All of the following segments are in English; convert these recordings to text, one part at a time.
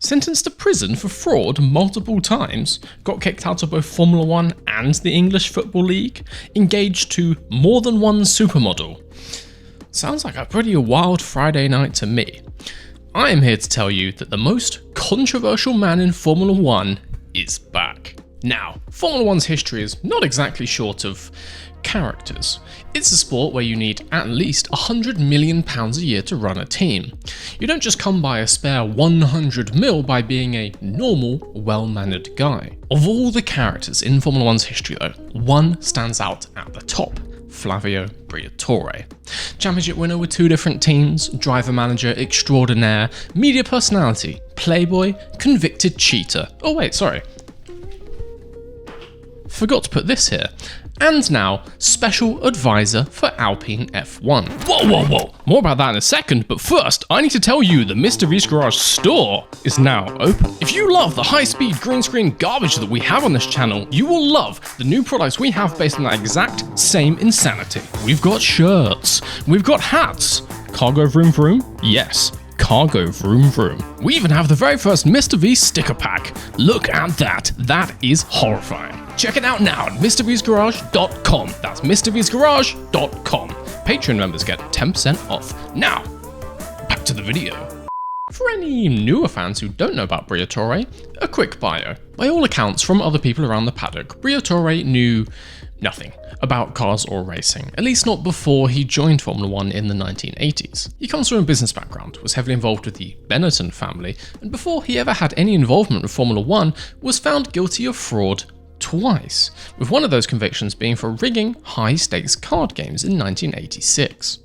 sentenced to prison for fraud multiple times, got kicked out of both Formula 1 and the English Football League, engaged to more than one supermodel. Sounds like a pretty wild Friday night to me. I am here to tell you that the most controversial man in Formula 1 is back. Now, Formula 1's history is not exactly short of characters. It's a sport where you need at least £100 million a year to run a team. You don't just come by a spare 100 mil by being a normal, well-mannered guy. Of all the characters in Formula 1's history though, one stands out at the top: Flavio Briatore. Championship winner with 2 different teams, driver manager extraordinaire, media personality, playboy, convicted cheater. Oh wait, sorry. Forgot to put this here. And now, special advisor for Alpine F1. Whoa! More about that in a second, but first, I need to tell you the Mr. V's Garage store is now open. If you love the high-speed green screen garbage that we have on this channel, you will love the new products we have based on that exact same insanity. We've got shirts, we've got hats, cargo vroom vroom, yes, cargo vroom vroom. We even have the very first Mr. V sticker pack. Look at that, that is horrifying. Check it out now at MrV'sGarage.com. That's MrV'sGarage.com. Patreon members get 10% off. Now, back to the video. For any newer fans who don't know about Briatore, a quick bio. By all accounts from other people around the paddock, Briatore knew nothing about cars or racing, at least not before he joined Formula 1 in the 1980s. He comes from a business background, was heavily involved with the Benetton family, and before he ever had any involvement with Formula 1, was found guilty of fraud twice, with one of those convictions being for rigging high-stakes card games in 1986.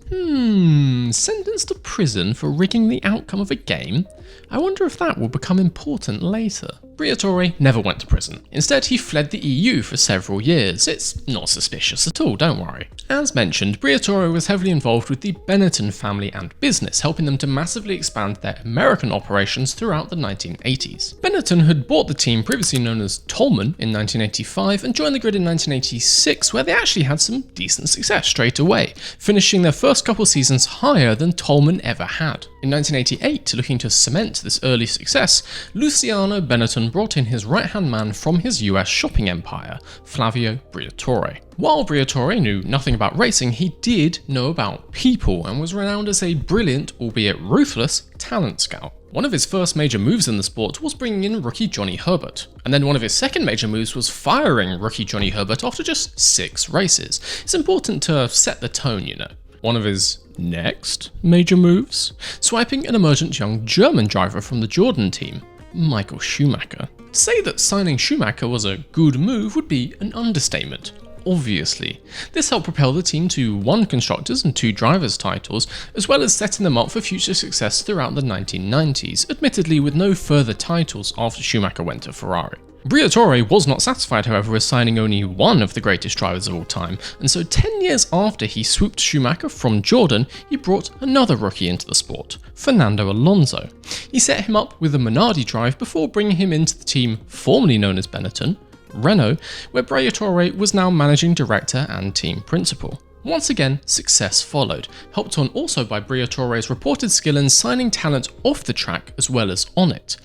Sentenced to prison for rigging the outcome of a game? I wonder if that will become important later. Briatore never went to prison. Instead, he fled the EU for several years. It's not suspicious at all, don't worry. As mentioned, Briatore was heavily involved with the Benetton family and business, helping them to massively expand their American operations throughout the 1980s. Benetton had bought the team previously known as Toleman in 1985 and joined the grid in 1986, where they actually had some decent success straight away, finishing their first couple seasons higher than Toleman ever had. In 1988, looking to cement this early success, Luciano Benetton brought in his right-hand man from his US shopping empire, Flavio Briatore. While Briatore knew nothing about racing, he did know about people and was renowned as a brilliant, albeit ruthless, talent scout. One of his first major moves in the sport was bringing in rookie Johnny Herbert, and then one of his second major moves was firing rookie Johnny Herbert after just 6 races. It's important to set the tone, you know. One of his next major moves? Swiping an emergent young German driver from the Jordan team, Michael Schumacher. To say that signing Schumacher was a good move would be an understatement. Obviously. This helped propel the team to 1 Constructors and 2 Drivers titles, as well as setting them up for future success throughout the 1990s, admittedly with no further titles after Schumacher went to Ferrari. Briatore was not satisfied, however, with signing only one of the greatest drivers of all time, and so 10 years after he swooped Schumacher from Jordan, he brought another rookie into the sport, Fernando Alonso. He set him up with a Minardi drive before bringing him into the team formerly known as Benetton, Renault, where Briatore was now managing director and team principal. Once again, success followed, helped on also by Briatore's reported skill in signing talent off the track as well as on it.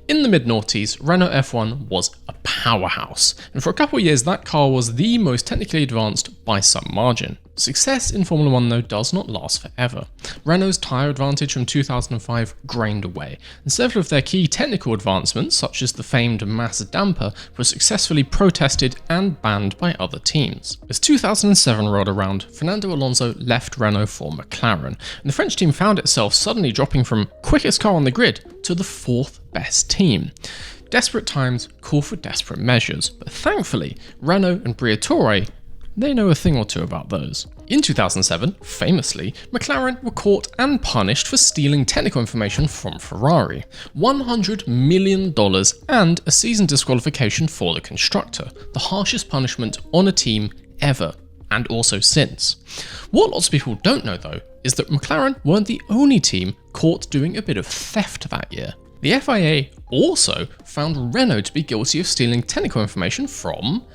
In the mid-noughties, Renault F1 was a powerhouse, and for a couple of years that car was the most technically advanced by some margin. Success in Formula 1 though does not last forever. Renault's tyre advantage from 2005 grained away, and several of their key technical advancements, such as the famed mass damper, were successfully protested and banned by other teams. As 2007 rolled around, Fernando Alonso left Renault for McLaren, and the French team found itself suddenly dropping from quickest car on the grid to the 4th best team. Desperate times call for desperate measures, but thankfully, Renault and Briatore, they know a thing or two about those. In 2007, famously, McLaren were caught and punished for stealing technical information from Ferrari. $100 million and a season disqualification for the constructor, the harshest punishment on a team ever, and also since. What lots of people don't know though, is that McLaren weren't the only team caught doing a bit of theft that year. The FIA also found Renault to be guilty of stealing technical information from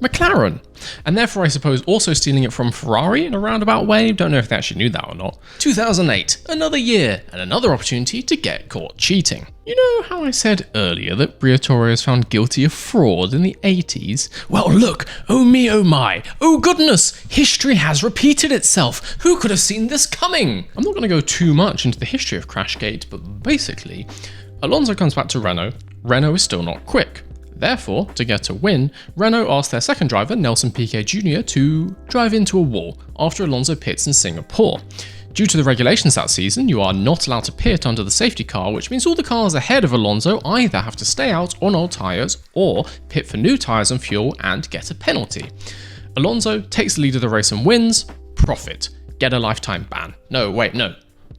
McLaren. And therefore, I suppose, also stealing it from Ferrari in a roundabout way. Don't know if they actually knew that or not. 2008, another year, and another opportunity to get caught cheating. You know how I said earlier that Briatore was found guilty of fraud in the 80s? Well, look, oh me, oh my, oh goodness, history has repeated itself. Who could have seen this coming? I'm not going to go too much into the history of Crashgate, but basically, Alonso comes back to Renault. Renault is still not quick. Therefore, to get a win, Renault asked their second driver, Nelson Piquet Jr, to drive into a wall after Alonso pits in Singapore. Due to the regulations that season, you are not allowed to pit under the safety car, which means all the cars ahead of Alonso either have to stay out on old tyres or pit for new tyres and fuel and get a penalty. Alonso takes the lead of the race and wins. Profit. Get a lifetime ban. No, wait, no.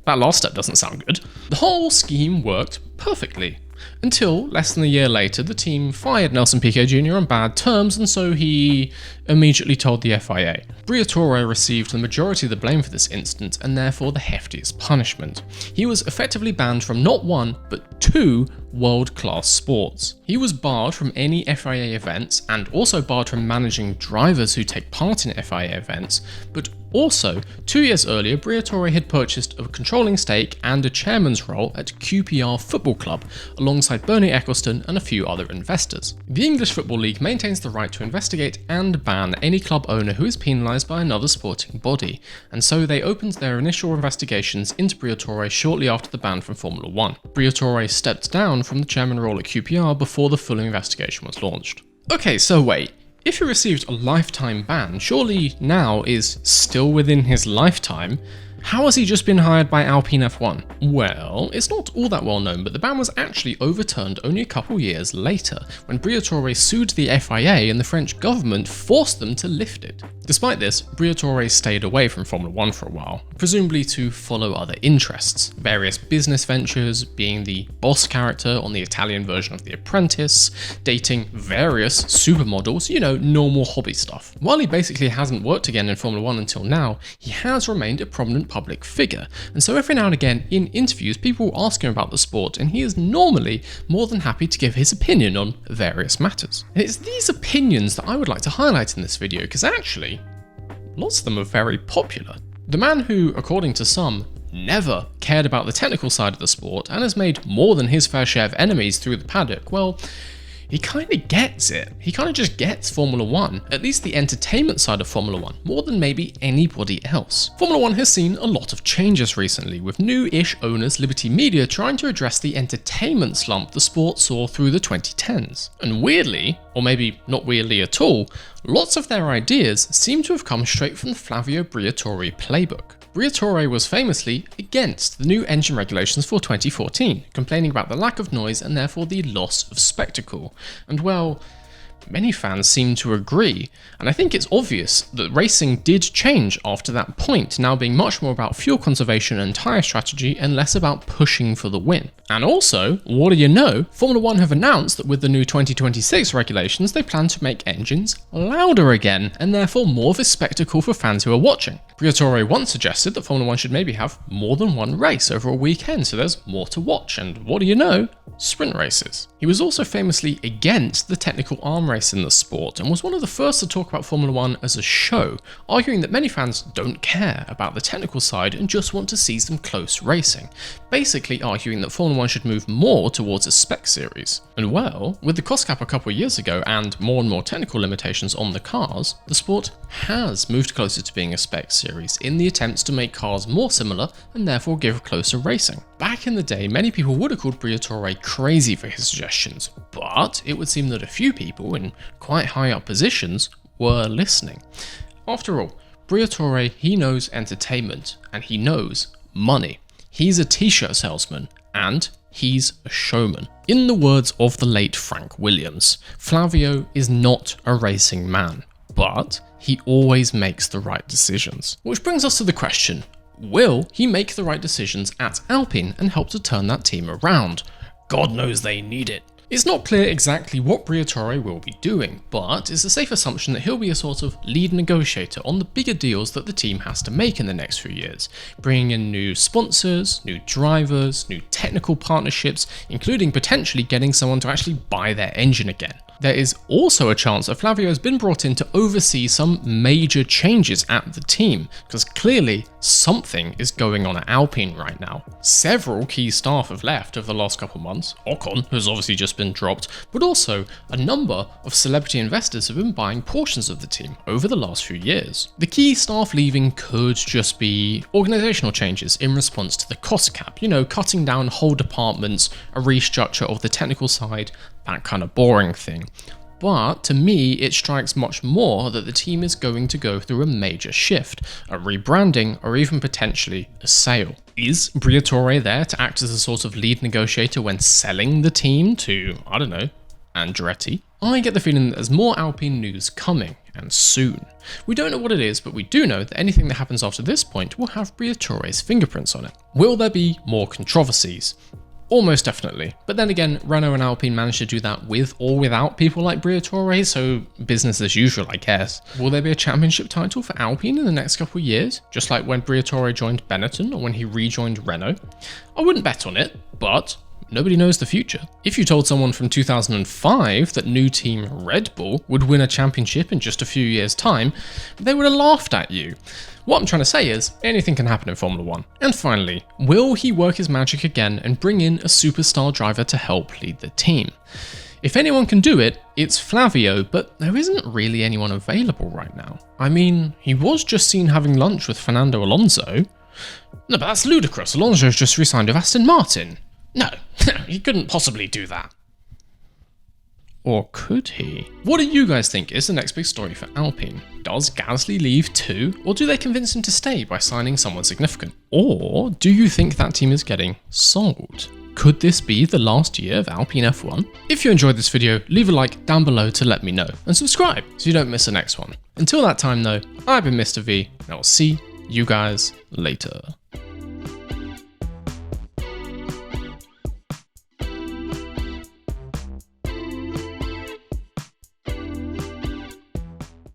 That last step doesn't sound good. The whole scheme worked perfectly. Until, less than a year later, the team fired Nelson Piquet Jr. on bad terms, and so he immediately told the FIA. Briatore received the majority of the blame for this incident, and therefore the heftiest punishment. He was effectively banned from not one, but 2 world-class sports. He was barred from any FIA events, and also barred from managing drivers who take part in FIA events, but also, 2 years earlier, Briatore had purchased a controlling stake and a chairman's role at QPR Football Club, alongside Bernie Ecclestone and a few other investors. The English Football League maintains the right to investigate and ban any club owner who is penalised by another sporting body, and so they opened their initial investigations into Briatore shortly after the ban from Formula 1. Briatore stepped down from the chairman role at QPR before the full investigation was launched. Okay, so wait. If he received a lifetime ban, surely now is still within his lifetime. How has he just been hired by Alpine F1? Well, it's not all that well known, but the ban was actually overturned only a couple years later, when Briatore sued the FIA and the French government forced them to lift it. Despite this, Briatore stayed away from Formula 1 for a while, presumably to follow other interests, various business ventures, being the boss character on the Italian version of The Apprentice, dating various supermodels, you know, normal hobby stuff. While he basically hasn't worked again in Formula 1 until now, he has remained a prominent public figure, and so every now and again in interviews people will ask him about the sport, and he is normally more than happy to give his opinion on various matters. And it's these opinions that I would like to highlight in this video, because actually, lots of them are very popular. The man who, according to some, never cared about the technical side of the sport and has made more than his fair share of enemies through the paddock, well, he kind of gets it. He kind of just gets Formula 1, at least the entertainment side of Formula 1, more than maybe anybody else. Formula 1 has seen a lot of changes recently, with new-ish owners Liberty Media trying to address the entertainment slump the sport saw through the 2010s. And weirdly, or maybe not weirdly at all, lots of their ideas seem to have come straight from the Flavio Briatore playbook. Briatore was famously against the new engine regulations for 2014, complaining about the lack of noise and therefore the loss of spectacle. And well, many fans seem to agree, and I think it's obvious that racing did change after that point, now being much more about fuel conservation and tyre strategy and less about pushing for the win. And also, what do you know, Formula 1 have announced that with the new 2026 regulations they plan to make engines louder again, and therefore more of a spectacle for fans who are watching. Briatore once suggested that Formula 1 should maybe have more than one race over a weekend, so there's more to watch, and what do you know, sprint races. He was also famously against the technical arm race in the sport, and was one of the first to talk about Formula 1 as a show, arguing that many fans don't care about the technical side and just want to see some close racing, basically arguing that Formula 1 should move more towards a spec series. And well, with the cost cap a couple of years ago and more technical limitations on the cars, the sport has moved closer to being a spec series in the attempts to make cars more similar and therefore give closer racing. Back in the day, many people would have called Briatore crazy for his suggestions, but it would seem that a few people in quite high up positions were listening. After all, Briatore, he knows entertainment and he knows money. He's a t-shirt salesman and he's a showman. In the words of the late Frank Williams, Flavio is not a racing man, but he always makes the right decisions. Which brings us to the question, will he make the right decisions at Alpine and help to turn that team around? God knows they need it. It's not clear exactly what Briatore will be doing, but it's a safe assumption that he'll be a sort of lead negotiator on the bigger deals that the team has to make in the next few years, bringing in new sponsors, new drivers, new technical partnerships, including potentially getting someone to actually buy their engine again. there is also a chance that Flavio has been brought in to oversee some major changes at the team, because clearly something is going on at Alpine right now. Several key staff have left over the last couple of months. Ocon has obviously just been dropped, but also a number of celebrity investors have been buying portions of the team over the last few years. The key staff leaving could just be organizational changes in response to the cost cap, you know, cutting down whole departments, a restructure of the technical side, that kind of boring thing. But to me, it strikes much more that the team is going to go through a major shift, a rebranding, or even potentially a sale. Is Briatore there to act as a sort of lead negotiator when selling the team to, I don't know, Andretti? I get the feeling that there's more Alpine news coming, and soon. We don't know what it is, but we do know that anything that happens after this point will have Briatore's fingerprints on it. Will there be more controversies? Almost definitely. But then again, Renault and Alpine managed to do that with or without people like Briatore, so business as usual, I guess. Will there be a championship title for Alpine in the next couple of years? Just like when Briatore joined Benetton or when he rejoined Renault? I wouldn't bet on it, but nobody knows the future. If you told someone from 2005 that new team Red Bull would win a championship in just a few years' time, they would have laughed at you. What I'm trying to say is, anything can happen in Formula 1. And finally, will he work his magic again and bring in a superstar driver to help lead the team? If anyone can do it, it's Flavio, but there isn't really anyone available right now. I mean, he was just seen having lunch with Fernando Alonso. No, but that's ludicrous. Alonso's just re-signed with Aston Martin. No, he couldn't possibly do that. Or could he? What do you guys think is the next big story for Alpine? Does Gasly leave too? Or do they convince him to stay by signing someone significant? Or do you think that team is getting sold? Could this be the last year of Alpine F1? If you enjoyed this video, leave a like down below to let me know, and subscribe so you don't miss the next one. Until that time though, I've been Mr. V, and I'll see you guys later.